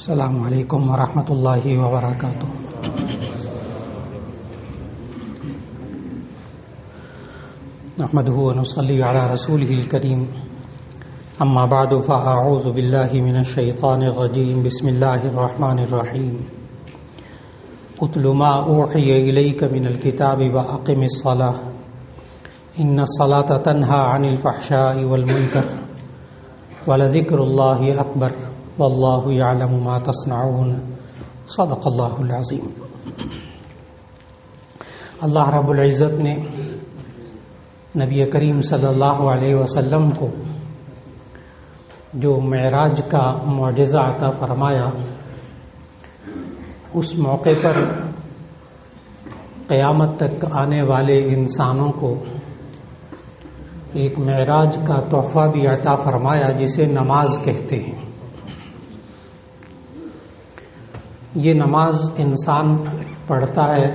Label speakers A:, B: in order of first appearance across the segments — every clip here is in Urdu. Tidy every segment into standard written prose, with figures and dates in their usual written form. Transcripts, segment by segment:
A: السلام علیکم ورحمۃ اللہ وبرکاتہ۔ نحمده ونصلي على رسوله الكريم، اما بعد فاعوذ بالله من الشیطان الرجیم، بسم اللہ الرحمن الرحیم۔ اتل ما اوحی الیک من الکتاب واقم الصلاة ان الصلاة تنہی عن الفحشاء والمنکر ولذکر اللہ اکبر واللہ یعلم ما تصنعون، صدق اللہ العظیم۔ اللہ رب العزت نے نبی کریم صلی اللہ علیہ وسلم کو جو معراج کا معجزہ عطا فرمایا، اس موقع پر قیامت تک آنے والے انسانوں کو ایک معراج کا تحفہ بھی عطا فرمایا جسے نماز کہتے ہیں۔ یہ نماز انسان پڑھتا ہے،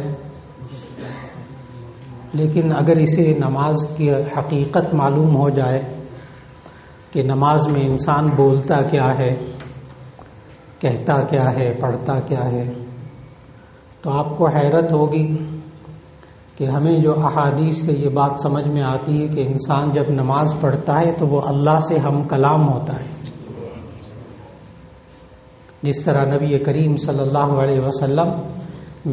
A: لیکن اگر اسے نماز کی حقیقت معلوم ہو جائے کہ نماز میں انسان بولتا کیا ہے، کہتا کیا ہے، پڑھتا کیا ہے، تو آپ کو حیرت ہوگی کہ ہمیں جو احادیث سے یہ بات سمجھ میں آتی ہے کہ انسان جب نماز پڑھتا ہے تو وہ اللہ سے ہم کلام ہوتا ہے، جس طرح نبی کریم صلی اللہ علیہ وسلم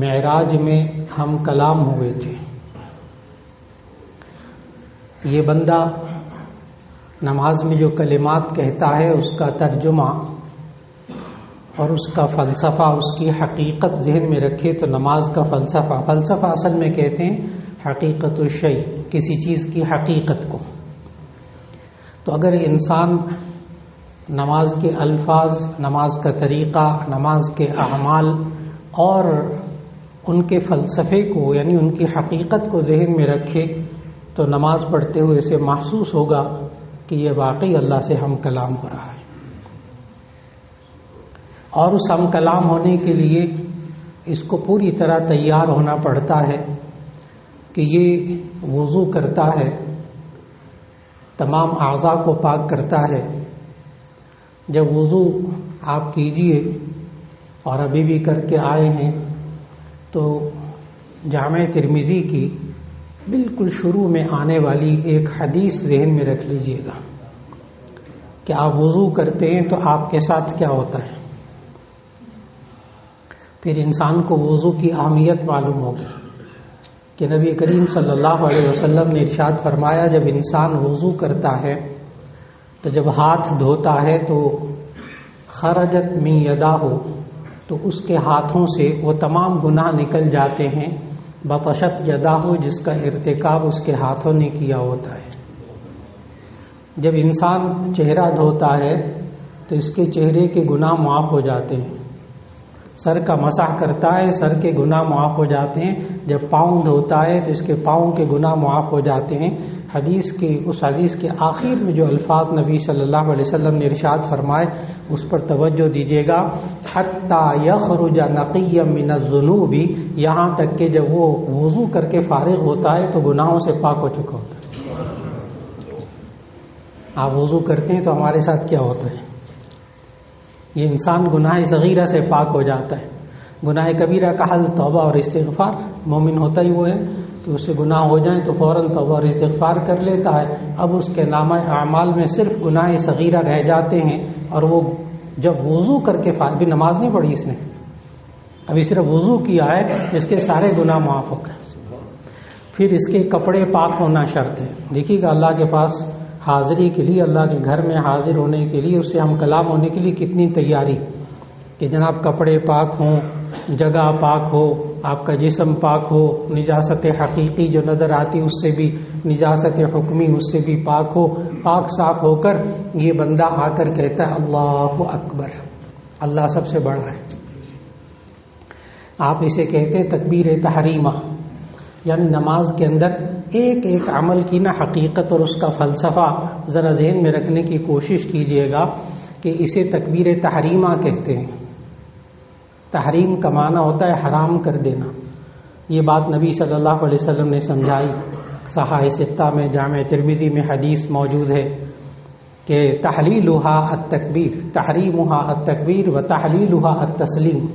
A: معراج میں ہم کلام ہوئے تھے۔ یہ بندہ نماز میں جو کلمات کہتا ہے اس کا ترجمہ اور اس کا فلسفہ، اس کی حقیقت ذہن میں رکھے تو نماز کا فلسفہ اصل میں کہتے ہیں حقیقت الشیء، کسی چیز کی حقیقت کو۔ تو اگر انسان نماز کے الفاظ، نماز کا طریقہ، نماز کے اعمال اور ان کے فلسفے کو یعنی ان کی حقیقت کو ذہن میں رکھے تو نماز پڑھتے ہوئے اسے محسوس ہوگا کہ یہ واقعی اللہ سے ہم کلام ہو رہا ہے۔ اور اس ہم کلام ہونے کے لیے اس کو پوری طرح تیار ہونا پڑتا ہے کہ یہ وضو کرتا ہے، تمام اعضاء کو پاک کرتا ہے۔ جب وضو آپ کیجئے اور ابھی بھی کر کے آئے ہیں تو جامع ترمذی کی بالکل شروع میں آنے والی ایک حدیث ذہن میں رکھ لیجئے گا کہ آپ وضو کرتے ہیں تو آپ کے ساتھ کیا ہوتا ہے۔ پھر انسان کو وضو کی اہمیت معلوم ہوگی کہ نبی کریم صلی اللہ علیہ وسلم نے ارشاد فرمایا، جب انسان وضو کرتا ہے تو جب ہاتھ دھوتا ہے تو خرجت من یداہ، تو اس کے ہاتھوں سے وہ تمام گناہ نکل جاتے ہیں، بطشت یداہ، جس کا ارتکاب اس کے ہاتھوں نے کیا ہوتا ہے۔ جب انسان چہرہ دھوتا ہے تو اس کے چہرے کے گناہ معاف ہو جاتے ہیں، سر کا مسح کرتا ہے، سر کے گناہ معاف ہو جاتے ہیں، جب پاؤں دھوتا ہے تو اس کے پاؤں کے گناہ معاف ہو جاتے ہیں۔ اس حدیث کے آخر میں جو الفاظ نبی صلی اللہ علیہ وسلم نے ارشاد فرمائے اس پر توجہ دیجیے گا، حتی یخرج نقیا من الذنوب، یہاں تک کہ جب وہ وضو کر کے فارغ ہوتا ہے تو گناہوں سے پاک ہو چکا ہوتا ہے۔ آپ وضو کرتے ہیں تو ہمارے ساتھ کیا ہوتا ہے؟ یہ انسان گناہ صغیرہ سے پاک ہو جاتا ہے۔ گناہ کبیرہ کا حل توبہ اور استغفار، مومن ہوتا ہی وہ ہے کہ اس سے گناہ ہو جائیں تو فوراً توبہ اور استغفار کر لیتا ہے۔ اب اس کے نامہ اعمال میں صرف گناہ صغیرہ رہ جاتے ہیں، اور وہ جب وضو کر کے بھی نماز نہیں پڑھی اس نے، ابھی صرف وضو کیا ہے، اس کے سارے گناہ معاف ہو گئے۔ پھر اس کے کپڑے پاک ہونا شرط ہے۔ دیکھیے گا اللہ کے پاس حاضری کے لیے، اللہ کے گھر میں حاضر ہونے کے لیے، اس سے ہم کلام ہونے کے لیے کتنی تیاری کہ جناب کپڑے پاک ہوں، جگہ پاک ہو، آپ کا جسم پاک ہو، نجاست حقیقی جو نظر آتی اس سے بھی، نجاست حکمی اس سے بھی پاک ہو، پاک صاف ہو کر یہ بندہ آ کر کہتا ہے اللہ اکبر، اللہ سب سے بڑا ہے۔ آپ اسے کہتے ہیں تکبیر تحریمہ، یعنی نماز کے اندر ایک ایک عمل کی نہ حقیقت اور اس کا فلسفہ ذرا ذہن میں رکھنے کی کوشش کیجیے گا کہ اسے تکبیر تحریمہ کہتے ہیں۔ تحریم کا معنی ہوتا ہے حرام کر دینا۔ یہ بات نبی صلی اللہ علیہ وسلم نے سمجھائی۔ صحاح ستہ میں، جامع ترمذی میں حدیث موجود ہے کہ تحلیلھا التکبیر، تحریمھا التکبیر و تحلیلھا التسلیم،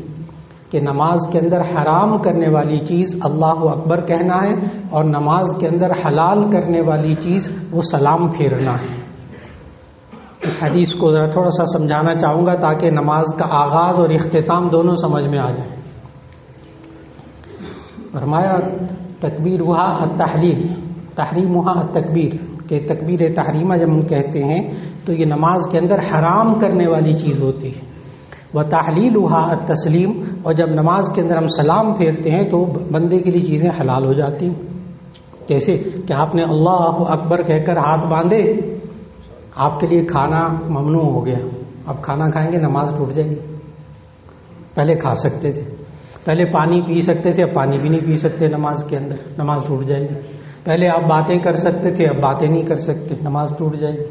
A: کہ نماز کے اندر حرام کرنے والی چیز اللہ اکبر کہنا ہے، اور نماز کے اندر حلال کرنے والی چیز وہ سلام پھیرنا ہے۔ اس حدیث کو ذرا تھوڑا سا سمجھانا چاہوں گا تاکہ نماز کا آغاز اور اختتام دونوں سمجھ میں آ جائیں۔ فرمایا تکبیر وہا التحلیل، تحریم وہا التکبیر، کہ تکبیر تحریمہ جب ہم کہتے ہیں تو یہ نماز کے اندر حرام کرنے والی چیز ہوتی ہے۔ وتحلیلھا التسلیم، اور جب نماز کے اندر ہم سلام پھیرتے ہیں تو بندے کے لیے چیزیں حلال ہو جاتی ہیں۔ کیسے کہ آپ نے اللہ اکبر کہہ کر ہاتھ باندھے، آپ کے لیے کھانا ممنوع ہو گیا، اب کھانا کھائیں گے نماز ٹوٹ جائے گی۔ پہلے کھا سکتے تھے، پہلے پانی پی سکتے تھے، اب پانی بھی نہیں پی سکتے نماز کے اندر، نماز ٹوٹ جائے گی۔ پہلے آپ باتیں کر سکتے تھے، اب باتیں نہیں کر سکتے، نماز ٹوٹ جائے گی،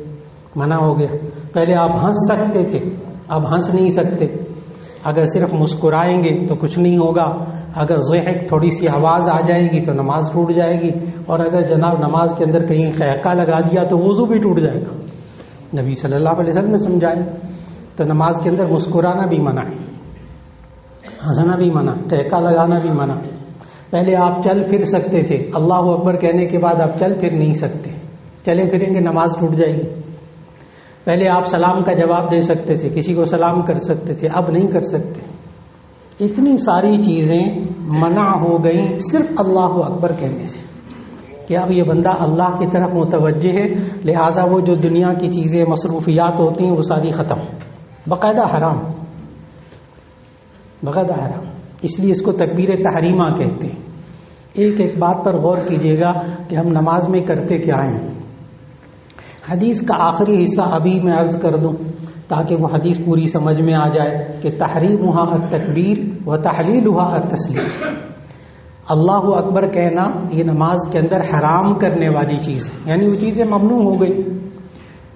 A: منع ہو گیا۔ پہلے آپ ہنس سکتے تھے، اب ہنس نہیں سکتے۔ اگر صرف مسکرائیں گے تو کچھ نہیں ہوگا، اگر ضحک تھوڑی سی آواز آ جائے گی تو نماز ٹوٹ جائے گی، اور اگر جناب نماز کے اندر کہیں قہقہ لگا دیا تو وضو بھی ٹوٹ جائے گا۔ نبی صلی اللہ علیہ وسلم نے سمجھایا، تو نماز کے اندر مسکرانا بھی منع ہے، ہنسنا بھی منع، قہقہ لگانا بھی منع۔ پہلے آپ چل پھر سکتے تھے، اللہ اکبر کہنے کے بعد آپ چل پھر نہیں سکتے، چلے پھریں گے نماز ٹوٹ جائے گی۔ پہلے آپ سلام کا جواب دے سکتے تھے، کسی کو سلام کر سکتے تھے، اب نہیں کر سکتے۔ اتنی ساری چیزیں منع ہو گئیں صرف اللہ اکبر کہنے سے، کہ اب یہ بندہ اللہ کی طرف متوجہ ہے، لہٰذا وہ جو دنیا کی چیزیں مصروفیات ہوتی ہیں وہ ساری ختم، باقاعدہ حرام، باقاعدہ حرام۔ اس لیے اس کو تکبیر تحریمہ کہتے ہیں۔ ایک ایک بات پر غور کیجیے گا کہ ہم نماز میں کرتے کیا ہیں۔ حدیث کا آخری حصہ ابھی میں عرض کر دوں تاکہ وہ حدیث پوری سمجھ میں آ جائے کہ تحریمھا التکبیر و تحلیلھا التسلیم، اللہ اکبر کہنا یہ نماز کے اندر حرام کرنے والی چیز ہے، یعنی وہ چیزیں ممنوع ہو گئی۔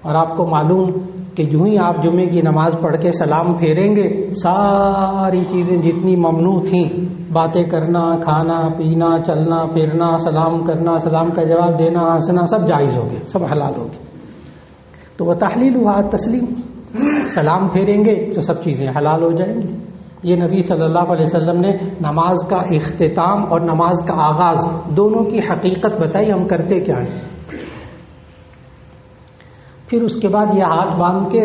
A: اور آپ کو معلوم کہ جو ہی آپ جمعے کی نماز پڑھ کے سلام پھیریں گے، ساری چیزیں جتنی ممنوع تھیں، باتیں کرنا، کھانا پینا، چلنا پھرنا، سلام کرنا، سلام کا جواب دینا، ہنسنا، سب جائز ہو گئے، سب حلال ہو گئے۔ تو وہ تحلیلھا التسلیم، سلام پھیریں گے تو سب چیزیں حلال ہو جائیں گی۔ یہ نبی صلی اللہ علیہ وسلم نے نماز کا اختتام اور نماز کا آغاز دونوں کی حقیقت بتائی، ہم کرتے کیا ہیں۔ پھر اس کے بعد یہ ہاتھ باندھ کے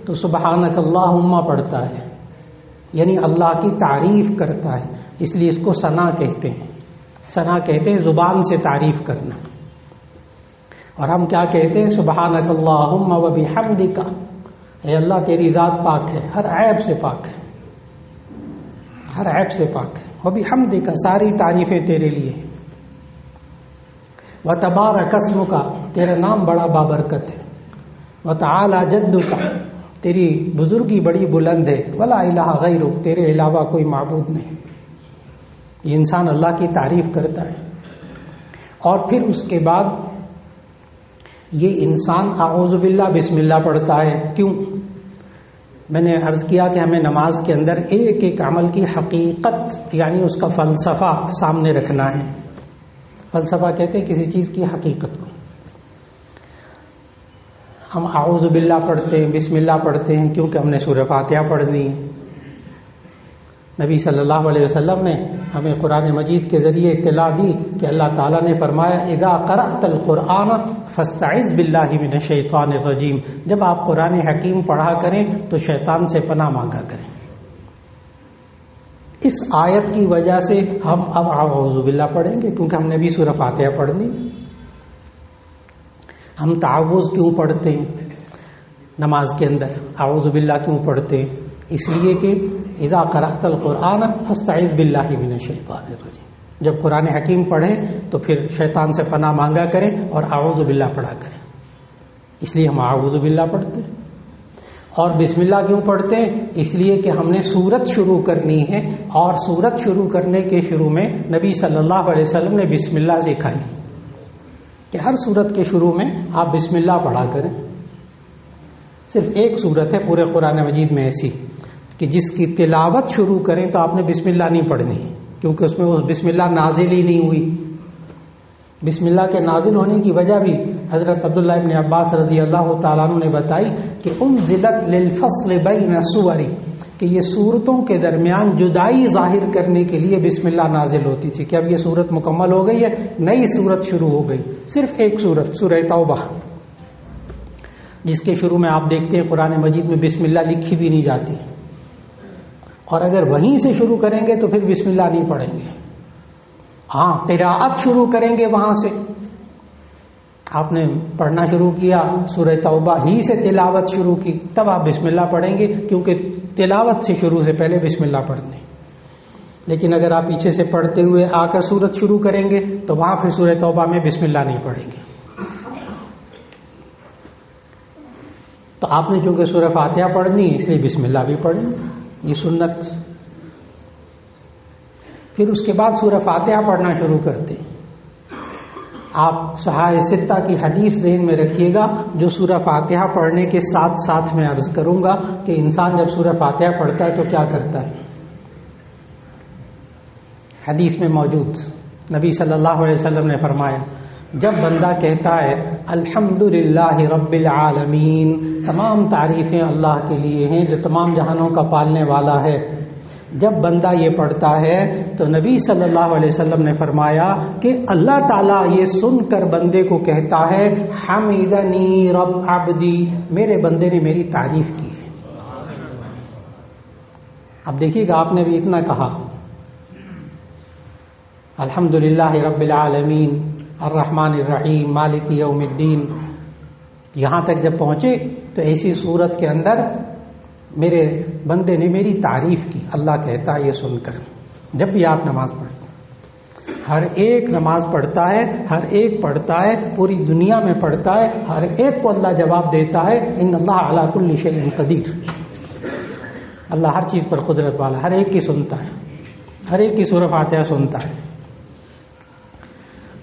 A: تو سبحانک اللہم پڑھتا ہے، یعنی اللہ کی تعریف کرتا ہے، اس لیے اس کو ثنا کہتے ہیں۔ ثنا کہتے ہیں زبان سے تعریف کرنا، اور ہم کیا کہتے ہیں؟ سبحانک اللہم و بحمدک، اے اللہ تیری ذات پاک ہے، ہر عیب سے پاک ہے، ہر عیب سے پاک ہے، و بحمدک، ساری تعریفیں تیرے لیے، و تبارک اسمک، تیرا نام بڑا بابرکت ہے، و تعالی جدک، تیری بزرگی بڑی بلند ہے، ولا الہ غیرک، تیرے علاوہ کوئی معبود نہیں۔ یہ انسان اللہ کی تعریف کرتا ہے، اور پھر اس کے بعد یہ انسان اعوذ باللہ بسم اللہ پڑھتا ہے۔ کیوں؟ میں نے عرض کیا کہ ہمیں نماز کے اندر ایک ایک عمل کی حقیقت یعنی اس کا فلسفہ سامنے رکھنا ہے۔ فلسفہ کہتے ہیں کسی چیز کی حقیقت کو۔ ہم اعوذ باللہ پڑھتے ہیں، بسم اللہ پڑھتے ہیں کیونکہ ہم نے سورہ فاتحہ پڑھنی ہے۔ نبی صلی اللہ علیہ وسلم نے ہمیں قرآن مجید کے ذریعے اطلاع دی کہ اللہ تعالیٰ نے فرمایا اذا قرأت القرآن فاستعذ باللہ من الشیطان الرجیم، جب آپ قرآن حکیم پڑھا کریں تو شیطان سے پناہ مانگا کریں۔ اس آیت کی وجہ سے ہم اب اعوذ باللہ پڑھیں گے کیونکہ ہم نے بھی سورہ فاتحہ پڑھنی۔ ہم تعوذ کیوں پڑھتے ہیں نماز کے اندر؟ اعوذ باللہ کیوں پڑھتے ہیں؟ اس لیے کہ اذا قرأت القرآن فاستعذ باللہ من الشیطان الرجیم، جب قرآن حکیم پڑھیں تو پھر شیطان سے پناہ مانگا کریں اور اعوذ باللہ پڑھا کریں، اس لیے ہم اعوذ باللہ پڑھتے ہیں۔ اور بسم اللہ کیوں پڑھتے ہیں؟ اس لیے کہ ہم نے سورت شروع کرنی ہے، اور سورت شروع کرنے کے شروع میں نبی صلی اللہ علیہ وسلم نے بسم اللہ سکھائی کہ ہر سورت کے شروع میں آپ بسم اللہ پڑھا کریں۔ صرف ایک سورت ہے پورے قرآن مجید میں ایسی کہ جس کی تلاوت شروع کریں تو آپ نے بسم اللہ نہیں پڑھنی، کیونکہ اس میں وہ بسم اللہ نازل ہی نہیں ہوئی۔ بسم اللہ کے نازل ہونے کی وجہ بھی حضرت عبداللہ ابن عباس رضی اللہ تعالیٰ عنہ نے بتائی کہ انزلت للفصل بین السور، کہ یہ صورتوں کے درمیان جدائی ظاہر کرنے کے لیے بسم اللہ نازل ہوتی تھی کہ اب یہ صورت مکمل ہو گئی ہے، نئی صورت شروع ہو گئی، صرف ایک صورت سورہ توبہ، جس کے شروع میں آپ دیکھتے ہیں قرآن مجید میں بسم اللہ لکھی بھی نہیں جاتی، اور اگر وہیں سے شروع کریں گے تو پھر بسم اللہ نہیں پڑھیں گے، ہاں قراءت شروع کریں گے وہاں سے، آپ نے پڑھنا شروع کیا سورہ توبہ ہی سے تلاوت شروع کی تب آپ بسم اللہ پڑھیں گے، کیونکہ تلاوت سے شروع سے پہلے بسم اللہ پڑھنے۔ لیکن اگر آپ پیچھے سے پڑھتے ہوئے آ کر سورت شروع کریں گے تو وہاں پھر سورہ توبہ میں بسم اللہ نہیں پڑھیں گے۔ تو آپ نے چونکہ سورہ فاتحہ پڑھنی ہے اس لیے بسم اللہ بھی پڑھیں، یہ سنت۔ پھر اس کے بعد سورہ فاتحہ پڑھنا شروع کرتے ہیں۔ آپ صحاح ستہ کی حدیث ذہن میں رکھیے گا جو سورہ فاتحہ پڑھنے کے ساتھ ساتھ میں عرض کروں گا کہ انسان جب سورہ فاتحہ پڑھتا ہے تو کیا کرتا ہے۔ حدیث میں موجود نبی صلی اللہ علیہ وسلم نے فرمایا جب بندہ کہتا ہے الحمدللہ رب العالمین، تمام تعریفیں اللہ کے لیے ہیں جو تمام جہانوں کا پالنے والا ہے، جب بندہ یہ پڑھتا ہے تو نبی صلی اللہ علیہ وسلم نے فرمایا کہ اللہ تعالیٰ یہ سن کر بندے کو کہتا ہے حمیدنی رب عبدی، میرے بندے نے میری تعریف کی ہے۔ اب دیکھیے گا آپ نے بھی اتنا کہا الحمدللہ رب العالمین الرحمن الرحیم مالک یوم الدین، یہاں تک جب پہنچے تو ایسی صورت کے اندر میرے بندے نے میری تعریف کی، اللہ کہتا ہے یہ سن کر۔ جب بھی آپ نماز پڑھتے ہیں، ہر ایک نماز پڑھتا ہے، ہر ایک پڑھتا ہے، پوری دنیا میں پڑھتا ہے، ہر ایک کو اللہ جواب دیتا ہے ان اللہ علی کل شیء قدیر، اللہ ہر چیز پر قدرت والا، ہر ایک کی سنتا ہے، ہر ایک کی سورہ فاتحہ سنتا ہے۔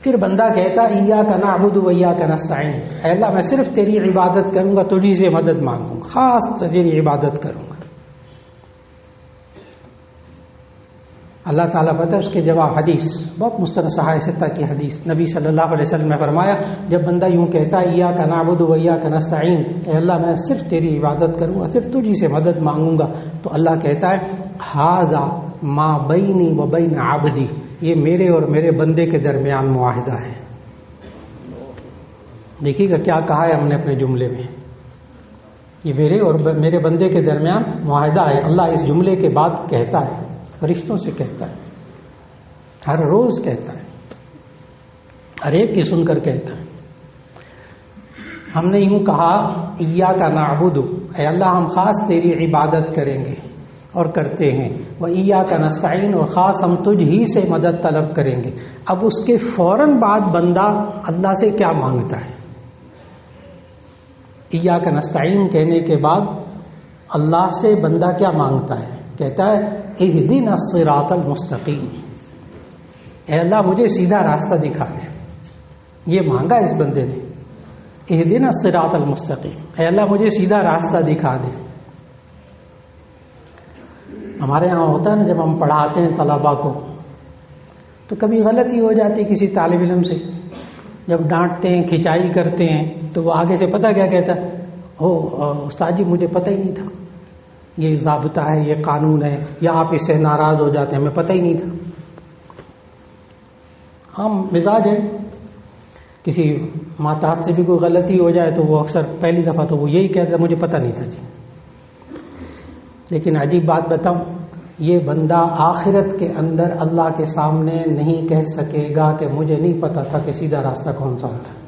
A: پھر بندہ کہتا ایاک نعبد و ایاک نستعین، اے اللہ میں صرف تیری عبادت کروں گا، تجھی سے مدد مانگوں گا، خاص تیری عبادت کروں گا۔ اللہ تعالیٰ پتہ اس کے جواب، حدیث بہت مستند صحاح ستہ کی حدیث، نبی صلی اللہ علیہ وسلم نے فرمایا جب بندہ یوں کہتا ہے ایاک نعبد و ایاک نستعین، اے اللہ میں صرف تیری عبادت کروں گا، صرف تجھی سے مدد مانگوں گا، تو اللہ کہتا ہے ھذا ما بینی و بین عبدی، یہ میرے اور میرے بندے کے درمیان معاہدہ ہے۔ دیکھیے گا کیا کہا ہے ہم نے اپنے جملے میں، یہ میرے اور میرے بندے کے درمیان معاہدہ ہے۔ اللہ اس جملے کے بعد کہتا ہے، فرشتوں سے کہتا ہے، ہر روز کہتا ہے، ہر ایک کی سن کر کہتا ہے۔ ہم نے یوں کہا ایاک نعبد، اے اللہ ہم خاص تیری عبادت کریں گے اور کرتے ہیں، وَإِيَّاكَ نَسْتَعِينُ، اور خاص ہم تجھ ہی سے مدد طلب کریں گے۔ اب اس کے فوراً بعد بندہ اللہ سے کیا مانگتا ہے؟ ایاک نستعین کہنے کے بعد اللہ سے بندہ کیا مانگتا ہے؟ کہتا ہے اہدنا الصراط المستقیم، اے اللہ مجھے سیدھا راستہ دکھا دے۔ یہ مانگا اس بندے نے، اہدنا الصراط المستقیم، اے اللہ مجھے سیدھا راستہ دکھا دے۔ ہمارے یہاں ہوتا ہے نا جب ہم پڑھاتے ہیں طلباء کو تو کبھی غلطی ہو جاتی ہے کسی طالب علم سے، جب ڈانٹتے ہیں کھچائی کرتے ہیں تو وہ آگے سے پتہ کیا کہتا ہے، استاد جی مجھے پتہ ہی نہیں تھا، یہ ضابطہ ہے، یہ قانون ہے، یا آپ اس سے ناراض ہو جاتے ہیں ہمیں پتہ ہی نہیں تھا۔ ہم مزاج ہے، کسی ماتحت سے بھی کوئی غلطی ہو جائے تو وہ اکثر پہلی دفعہ تو وہ یہی کہتا ہے مجھے پتہ نہیں تھا جی۔ لیکن عجیب بات بتاؤں، یہ بندہ آخرت کے اندر اللہ کے سامنے نہیں کہہ سکے گا کہ مجھے نہیں پتا تھا کہ سیدھا راستہ کون سا ہوتا ہے۔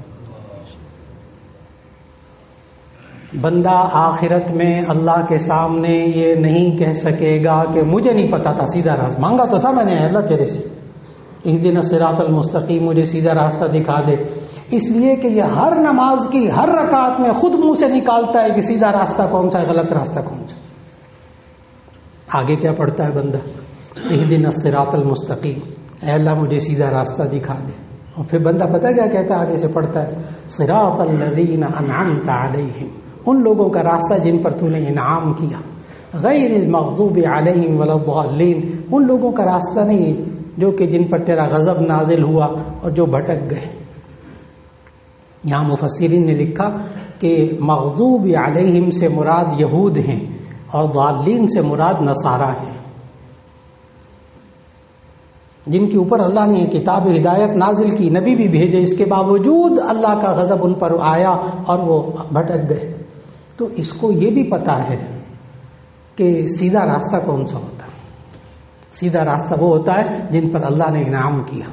A: بندہ آخرت میں اللہ کے سامنے یہ نہیں کہہ سکے گا کہ مجھے نہیں پتا تھا سیدھا راستہ، مانگا تو تھا میں نے اللہ تیرے سے، اہدنا الصراط المستقیم، مجھے سیدھا راستہ دکھا دے۔ اس لیے کہ یہ ہر نماز کی ہر رکعت میں خود منہ سے نکالتا ہے کہ سیدھا راستہ کون سا ہے، غلط راستہ کون سا۔ آگے کیا پڑھتا ہے بندہ، اہدنا الصراط المستقیم، اے اللہ مجھے سیدھا راستہ دکھا دے۔ اور پھر بندہ پتہ کیا کہتا ہے، آگے سے پڑھتا ہے صراط الذین انعمت علیہم، ان لوگوں کا راستہ جن پر تو نے انعام کیا، غیر المغضوب علیہم ولا الضالین، ان لوگوں کا راستہ نہیں جو کہ جن پر تیرا غضب نازل ہوا اور جو بھٹک گئے۔ یہاں مفسرین نے لکھا کہ مغضوب علیہم سے مراد یہود ہیں اور ضالین سے مراد نصارہ ہیں، جن کے اوپر اللہ نے کتاب ہدایت نازل کی، نبی بھی بھیجے، اس کے باوجود اللہ کا غضب ان پر آیا اور وہ بھٹک گئے۔ تو اس کو یہ بھی پتا ہے کہ سیدھا راستہ کون سا ہوتا ہے۔ سیدھا راستہ وہ ہوتا ہے جن پر اللہ نے انعام کیا،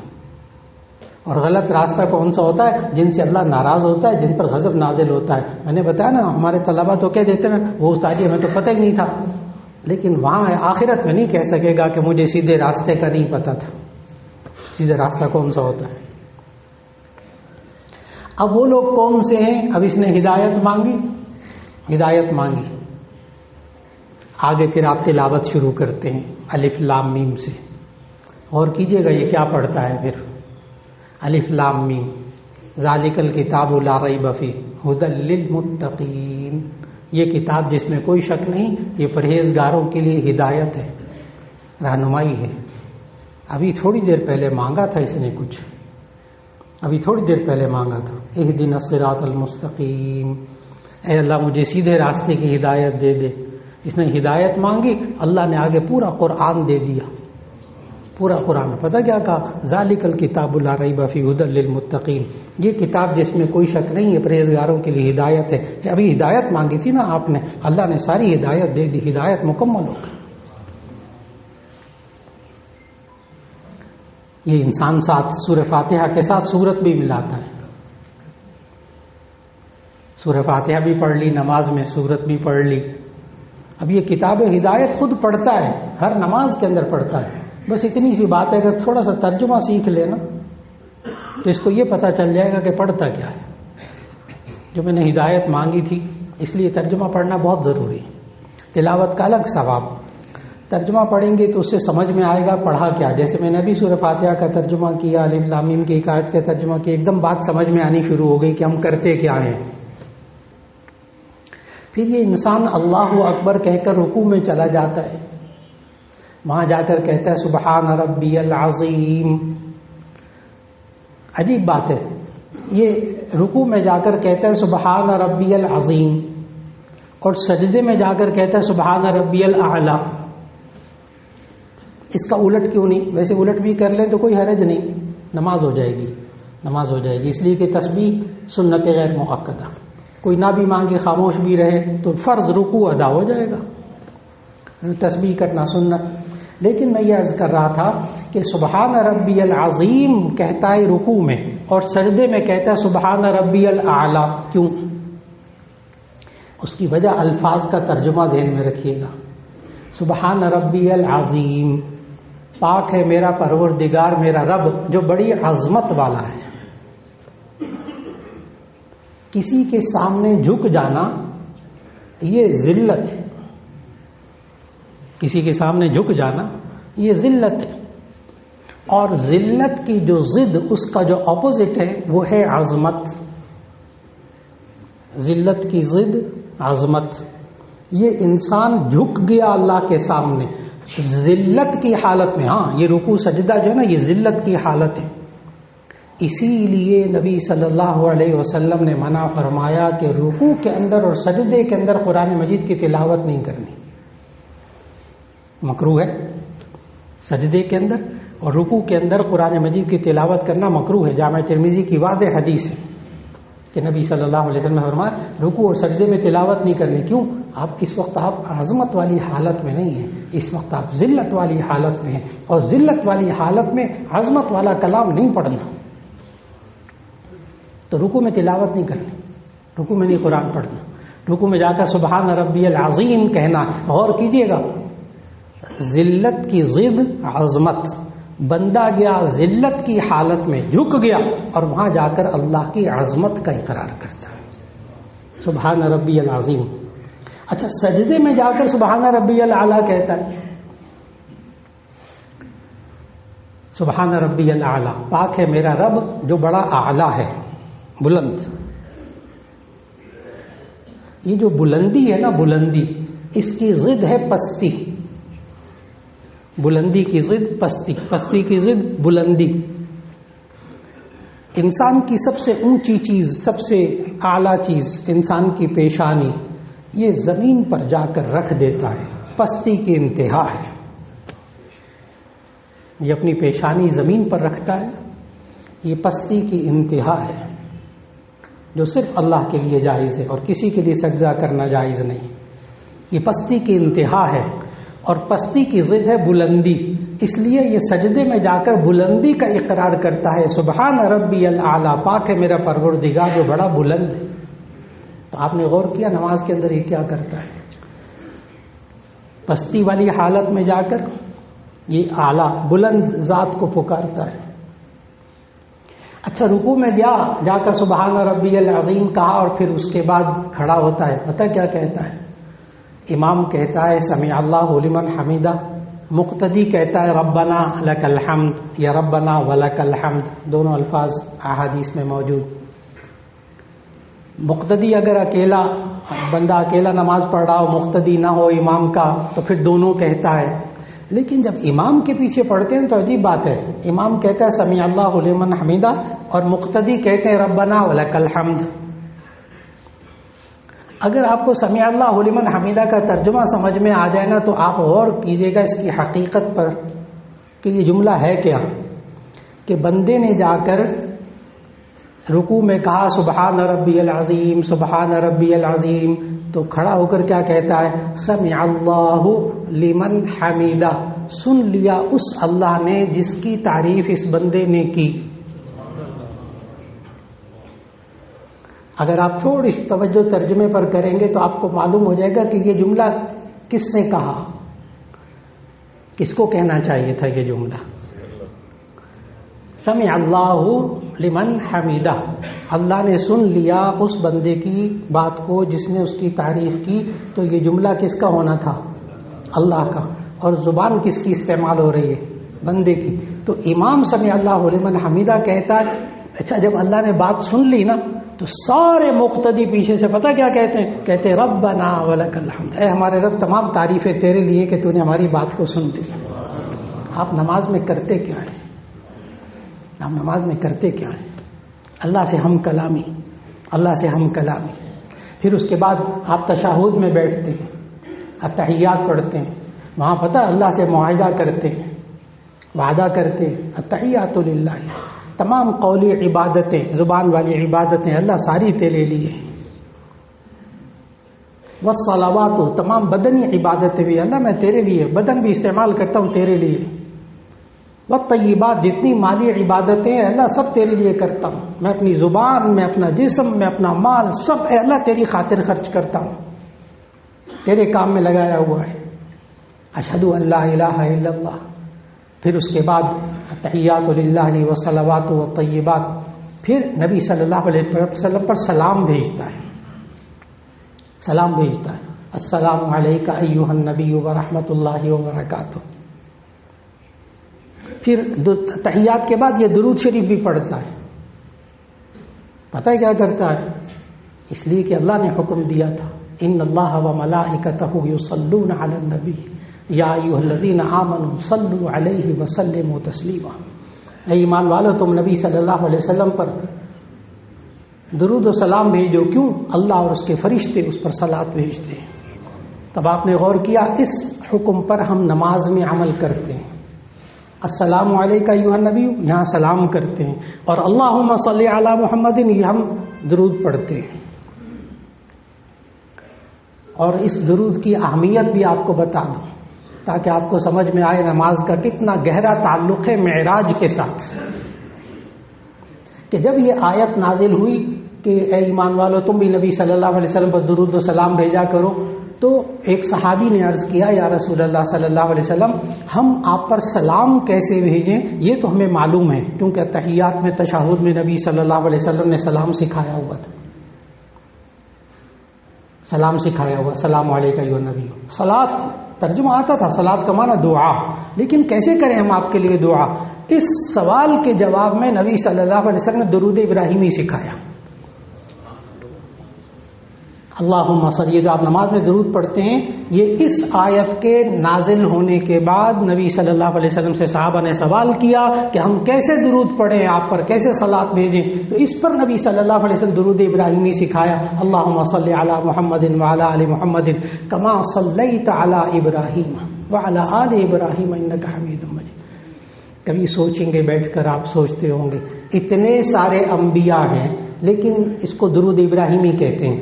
A: اور غلط راستہ کون سا ہوتا ہے جن سے اللہ ناراض ہوتا ہے، جن پر غضب نازل ہوتا ہے۔ میں نے بتایا نا، ہمارے طلبہ تو کہہ دیتے ہیں وہ استاد ہمیں تو پتہ ہی نہیں تھا، لیکن وہاں آخرت میں نہیں کہہ سکے گا کہ مجھے سیدھے راستے کا نہیں پتہ تھا، سیدھا راستہ کون سا ہوتا ہے۔ اب وہ لوگ کون سے ہیں؟ اب اس نے ہدایت مانگی، ہدایت مانگی، آگے پھر آپ تلاوت شروع کرتے ہیں الف لام میم سے۔ غور کیجئے گا یہ کیا پڑھتا ہے پھر، الف لام میم، ذالک الکتاب لا ریب فیہ ھدی للمتقین، یہ کتاب جس میں کوئی شک نہیں، یہ پرہیزگاروں کے لیے ہدایت ہے، رہنمائی ہے۔ ابھی تھوڑی دیر پہلے مانگا تھا اس نے کچھ، ابھی تھوڑی دیر پہلے مانگا تھا اہدنا الصراط المستقیم، اے اللہ مجھے سیدھے راستے کی ہدایت دے دے۔ اس نے ہدایت مانگی، اللہ نے آگے پورا قرآن دے دیا، پورا قرآن۔ پتہ کیا کہا؟ ذالک الکتاب لا ریب فیہ ھدی للمتقین، یہ کتاب جس میں کوئی شک نہیں ہے، پرہیزگاروں کے لیے ہدایت ہے۔ ابھی ہدایت مانگی تھی نا آپ نے، اللہ نے ساری ہدایت دے دی، ہدایت مکمل ہو گئی۔ یہ انسان ساتھ سورہ فاتحہ کے ساتھ سورت بھی ملاتا ہے، سورہ فاتحہ بھی پڑھ لی، نماز میں سورت بھی پڑھ لی۔ اب یہ کتاب ہدایت خود پڑھتا ہے، ہر نماز کے اندر پڑھتا ہے۔ بس اتنی سی بات ہے کہ تھوڑا سا ترجمہ سیکھ لینا تو اس کو یہ پتہ چل جائے گا کہ پڑھتا کیا ہے۔ جو میں نے ہدایت مانگی تھی، اس لیے ترجمہ پڑھنا بہت ضروری ہے۔ تلاوت کا الگ ثواب، ترجمہ پڑھیں گے تو اس سے سمجھ میں آئے گا پڑھا کیا۔ جیسے میں نے ابھی سورہ فاتحہ کا ترجمہ کیا، الف لام میم کی ایک آیت کا ترجمہ کیا، ایک دم بات سمجھ میں آنی شروع ہو گئی کہ ہم کرتے کیا ہیں۔ پھر یہ انسان اللہ اکبر کہہ کر رکوع میں چلا جاتا ہے، وہاں جا کر کہتا ہے سبحان ربی العظیم۔ عجیب بات ہے، یہ رکوع میں جا کر کہتا ہے سبحان ربی العظیم، اور سجدے میں جا کر کہتا ہے سبحان ربی الاعلی۔ اس کا الٹ کیوں نہیں؟ ویسے الٹ بھی کر لیں تو کوئی حرج نہیں، نماز ہو جائے گی، نماز ہو جائے گی۔ اس لیے کہ تسبیح سنت غیر مؤکدہ، کوئی نہ بھی مانگے خاموش بھی رہے تو فرض رکوع ادا ہو جائے گا، تسبیح کرنا سنت۔ لیکن میں یہ عرض کر رہا تھا کہ سبحان ربی العظیم کہتا ہے رکوع میں، اور سجدے میں کہتا ہے سبحان ربی الاعلی۔ کیوں؟ اس کی وجہ الفاظ کا ترجمہ ذہن میں رکھیے گا۔ سبحان ربی العظیم، پاک ہے میرا پروردگار، میرا رب جو بڑی عظمت والا ہے۔ کسی کے سامنے جھک جانا یہ ذلت ہے، کسی کے سامنے جھک جانا یہ ذلت ہے، اور ذلت کی جو ضد، اس کا جو اپوزٹ ہے وہ ہے عظمت۔ ذلت کی ضد عظمت۔ یہ انسان جھک گیا اللہ کے سامنے ذلت کی حالت میں۔ ہاں، یہ رکوع سجدہ جو ہے نا، یہ ذلت کی حالت ہے۔ اسی لیے نبی صلی اللہ علیہ وسلم نے منع فرمایا کہ رکوع کے اندر اور سجدے کے اندر قرآن مجید کی تلاوت نہیں کرنی، مکروہ ہے۔ سجدے کے اندر اور رکوع کے اندر قرآن مجید کی تلاوت کرنا مکروہ ہے۔ جامع ترمذی کی واضح حدیث ہے کہ نبی صلی اللہ علیہ وسلم نے فرمایا رکوع اور سجدے میں تلاوت نہیں کرنی۔ کیوں؟ اس وقت آپ عظمت والی حالت میں نہیں ہیں، اس وقت آپ ذلت والی حالت میں ہیں، اور ذلت والی حالت میں عظمت والا کلام نہیں پڑھنا۔ تو رکوع میں تلاوت نہیں کرنی، رکوع میں نہیں قرآن پڑھنا، رکوع میں جا کر سبحان ربی العظیم کہنا۔ غور کیجیے گا، ذلت کی ضد عظمت۔ بندہ گیا ذلت کی حالت میں، جھک گیا، اور وہاں جا کر اللہ کی عظمت کا اقرار کرتا ہے، سبحان ربی العظیم۔ اچھا، سجدے میں جا کر سبحان ربی الاعلی کہتا ہے، سبحان ربی الاعلی، پاک ہے میرا رب جو بڑا اعلیٰ ہے، بلند۔ یہ جو بلندی ہے نا، بلندی، اس کی ضد ہے پستی۔ بلندی کی ضد پستی، پستی کی ضد بلندی۔ انسان کی سب سے اونچی چیز، سب سے اعلیٰ چیز انسان کی پیشانی یہ زمین پر جا کر رکھ دیتا ہے، پستی کی انتہا ہے. یہ اپنی پیشانی زمین پر رکھتا ہے، یہ پستی کی انتہا ہے جو صرف اللہ کے لیے جائز ہے اور کسی کے لیے سجدہ کرنا جائز نہیں. یہ پستی کی انتہا ہے اور پستی کی ضد ہے بلندی، اس لیے یہ سجدے میں جا کر بلندی کا اقرار کرتا ہے. سبحان ربی الاعلیٰ، پاک ہے میرا پروردگار جو بڑا بلند ہے. تو آپ نے غور کیا نماز کے اندر یہ کیا کرتا ہے؟ پستی والی حالت میں جا کر یہ اعلیٰ بلند ذات کو پکارتا ہے. اچھا رکوع میں جا کر سبحان ربی العظیم کہا اور پھر اس کے بعد کھڑا ہوتا ہے، پتہ کیا کہتا ہے؟ امام کہتا ہے سمع اللہ لمن حمیدہ، مقتدی کہتا ہے ربنا لک الحمد یا ربنا ولک الحمد، دونوں الفاظ احادیث میں موجود. مقتدی اگر بندہ اکیلا نماز پڑھ رہا ہو، مقتدی نہ ہو امام کا، تو پھر دونوں کہتا ہے. لیکن جب امام کے پیچھے پڑھتے ہیں تو عجیب بات ہے، امام کہتا ہے سمع اللہ لمن حمیدہ اور مقتدی کہتے ہیں ربنا ولک الحمد. اگر آپ کو سمع اللہ لمن حمیدہ کا ترجمہ سمجھ میں آ جائے نا تو آپ غور کیجئے گا اس کی حقیقت پر کہ یہ جملہ ہے کیا. کہ بندے نے جا کر رکوع میں کہا سبحان ربی العظیم سبحان ربی العظیم، تو کھڑا ہو کر کیا کہتا ہے؟ سمع اللہ لمن حمیدہ، سن لیا اس اللہ نے جس کی تعریف اس بندے نے کی. اگر آپ تھوڑی توجہ ترجمے پر کریں گے تو آپ کو معلوم ہو جائے گا کہ یہ جملہ کس نے کہا، کس کو کہنا چاہیے تھا یہ جملہ. سمع اللہ لمن حمیدہ، اللہ نے سن لیا اس بندے کی بات کو جس نے اس کی تعریف کی. تو یہ جملہ کس کا ہونا تھا؟ اللہ کا. اور زبان کس کی استعمال ہو رہی ہے؟ بندے کی. تو امام سمع اللہ لمن حمیدہ کہتا ہے. اچھا جب اللہ نے بات سن لی نا تو سارے مقتدی پیچھے سے پتہ کیا کہتے ہیں؟ کہتے ہیں ربنا ولک الحمد، اے ہمارے رب تمام تعریفیں تیرے لیے کہ تو نے ہماری بات کو سن لی. آپ نماز میں کرتے کیا ہیں؟ آپ نماز میں کرتے کیا ہیں؟ اللہ سے ہم کلامی، اللہ سے ہم کلامی. پھر اس کے بعد آپ تشہد میں بیٹھتے ہیں، التحیات پڑھتے ہیں، وہاں پتہ اللہ سے معاہدہ کرتے ہیں، وعدہ کرتے ہیں التحیات للہ. تمام قولی عبادتیں، زبان والی عبادتیں اللہ ساری تیرے لیے ہیں. والصلوات، تمام بدنی عبادتیں بھی اللہ میں تیرے لیے، بدن بھی استعمال کرتا ہوں تیرے لیے. والطیبات، جتنی مالی عبادتیں ہیں اللہ سب تیرے لیے کرتا ہوں. میں اپنی زبان، میں اپنا جسم، میں اپنا مال سب اے اللہ تیری خاطر خرچ کرتا ہوں، تیرے کام میں لگایا ہوا ہے. اشہد ان لا الہ الا اللہ. پھر اس کے بعد تحیات للہ والصلوات والطیبات. پھر نبی صلی اللہ علیہ وسلم پر سلام بھیجتا ہے، سلام بھیجتا ہے. السلام علیک ایھا النبی ورحمۃ اللہ وبرکاتہ. پھر تحیات کے بعد یہ درود شریف بھی پڑھتا ہے. پتہ ہے کیا کرتا ہے؟ اس لیے کہ اللہ نے حکم دیا تھا ان اللہ وملائکتہ یصلون علی النبی یا ایھا الذین آمنوا صلوا علیہ وسلموا تسلیما. اے ایمان والو تم نبی صلی اللہ علیہ وسلم پر درود و سلام بھیجو. کیوں؟ اللہ اور اس کے فرشتے اس پر صلوات بھیجتے ہیں. تب آپ نے غور کیا اس حکم پر ہم نماز میں عمل کرتے ہیں. السلام علیکہ ایھا النبی، یہاں سلام کرتے ہیں. اور اللہم صلی علی محمد، یہ ہم درود پڑھتے ہیں. اور اس درود کی اہمیت بھی آپ کو بتا دوں تاکہ آپ کو سمجھ میں آئے نماز کا کتنا گہرا تعلق ہے معراج کے ساتھ. کہ جب یہ آیت نازل ہوئی کہ اے ایمان والو تم بھی نبی صلی اللہ علیہ وسلم پر درود و سلام بھیجا کرو، تو ایک صحابی نے عرض کیا یا رسول اللہ صلی اللہ علیہ وسلم ہم آپ پر سلام کیسے بھیجیں؟ یہ تو ہمیں معلوم ہے کیونکہ تحیات میں تشہد میں نبی صلی اللہ علیہ وسلم نے سلام سکھایا ہوا تھا، سلام سکھایا ہوا. السلام علیکم ایھا النبی. صلاۃ ترجمہ آتا تھا، صلاۃ کا معنی دعا. لیکن کیسے کریں ہم آپ کے لیے دعا؟ اس سوال کے جواب میں نبی صلی اللہ علیہ وسلم نے درود ابراہیمی سکھایا. اللہم صلی، جو آپ نماز میں درود پڑھتے ہیں، یہ اس آیت کے نازل ہونے کے بعد نبی صلی اللہ علیہ وسلم سے صحابہ نے سوال کیا کہ ہم کیسے درود پڑھیں، آپ پر کیسے صلاۃ بھیجیں، تو اس پر نبی صلی اللہ علیہ وسلم درود ابراہیمی سکھایا، اللہم صلی علی محمد وعلی آل محمد کما صلیت علی ابراہیم وعلی آل ابراہیم انک حمید مجید۔ کبھی سوچیں گے بیٹھ کر، آپ سوچتے ہوں گے اتنے سارے انبیاء ہیں لیکن اس کو درود ابراہیمی کہتے ہیں،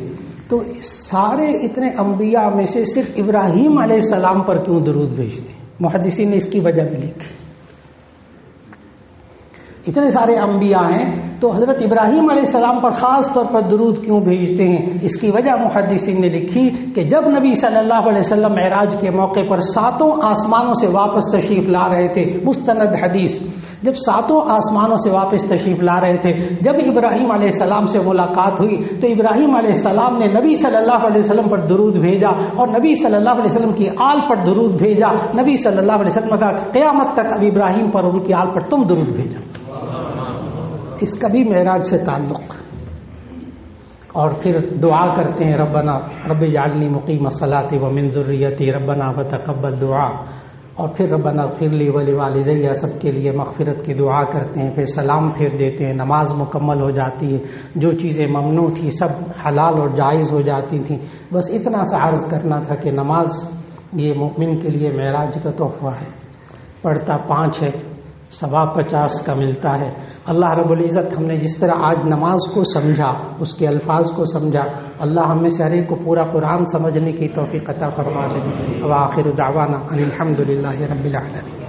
A: تو سارے اتنے انبیاء میں سے صرف ابراہیم علیہ السلام پر کیوں درود بھیجتے ہیں؟ محدثین نے اس کی وجہ بھی لکھی۔ اتنے سارے انبیاء ہیں تو حضرت ابراہیم علیہ السلام پر خاص طور پر درود کیوں بھیجتے ہیں؟ اس کی وجہ محدثین نے لکھی کہ جب نبی صلی اللہ علیہ وسلم معراج کے موقع پر ساتوں آسمانوں سے واپس تشریف لا رہے تھے، مستند حدیث، جب ساتوں آسمانوں سے واپس تشریف لا رہے تھے، جب ابراہیم علیہ السلام سے ملاقات ہوئی تو ابراہیم علیہ السلام نے نبی صلی اللہ علیہ وسلم پر درود بھیجا اور نبی صلی اللہ علیہ وسلم کی آل پر درود بھیجا۔ نبی صلی اللہ علیہ وسلم کا قیامت تک اب ابراہیم پر اور ان کی آل پر تم درود بھیجا۔ اس کا بھی معراج سے تعلق۔ اور پھر دعا کرتے ہیں، ربنا رب اجعلنی مقیم الصلاۃ ومن ذریتی ربنا وتقبل دعا، اور پھر ربنا اغفر لی ولوالدی، سب کے لیے مغفرت کی دعا کرتے ہیں، پھر سلام پھیر دیتے ہیں، نماز مکمل ہو جاتی ہے، جو چیزیں ممنوع تھی سب حلال اور جائز ہو جاتی تھیں۔ بس اتنا سا عرض کرنا تھا کہ نماز یہ مومن کے لیے معراج کا تحفہ ہے، پڑھتا 5 ہے، ثواب 50 کا ملتا ہے۔ اللہ رب العزت ہم نے جس طرح آج نماز کو سمجھا، اس کے الفاظ کو سمجھا، اللہ ہم میں سے ہر ایک کو پورا قرآن سمجھنے کی توفیق عطا فرما دے۔ وآخر دعوانا ان الحمد للہ رب العالمین۔